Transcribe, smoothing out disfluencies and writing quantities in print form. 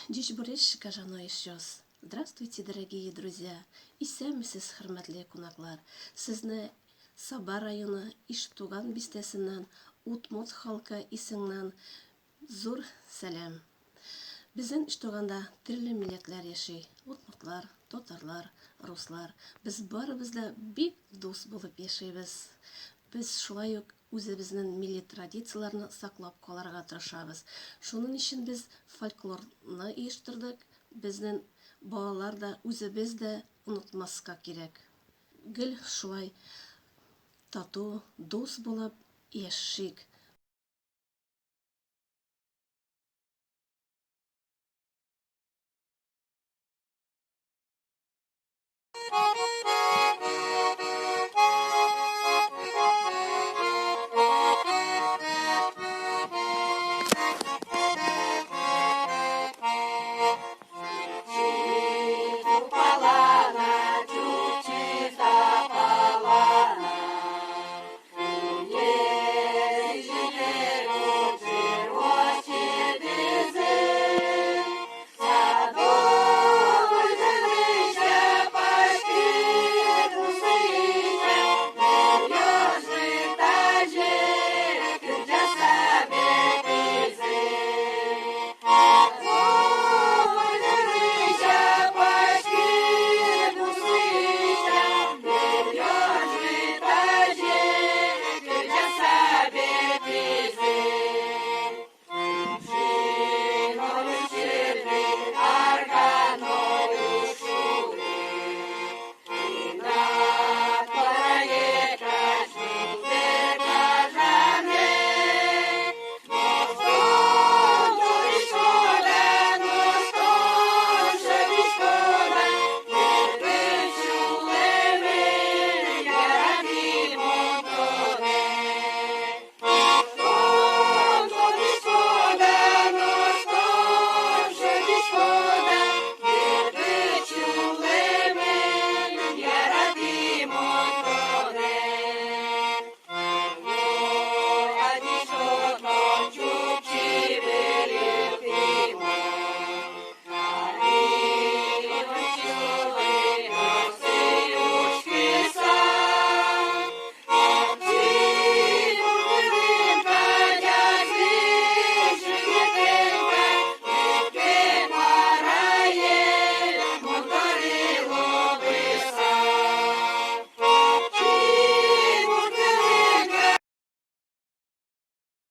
Дичбуречка жано еще. Здравствуйте, дорогие друзья! Исәнмесез, хөрмәтле кунаклар! Сезне Саба районы Иштуган бистәсеннән Утмот халкы исеңнән зур сәлам. Безнең Иштуганда төрле милләтләр яши. Утмотлар, татарлар, руслар. Без барыбыз да бик дус булып яшибез. Без шулай ук үзебезнең милли традицияләрне саклап калырга тырышабыз. Шуның өчен без фольклорны оештырдык. Безнең балалар да, үзебез дә онытмаска кирәк. Гел шулай тату, дус булып яшик.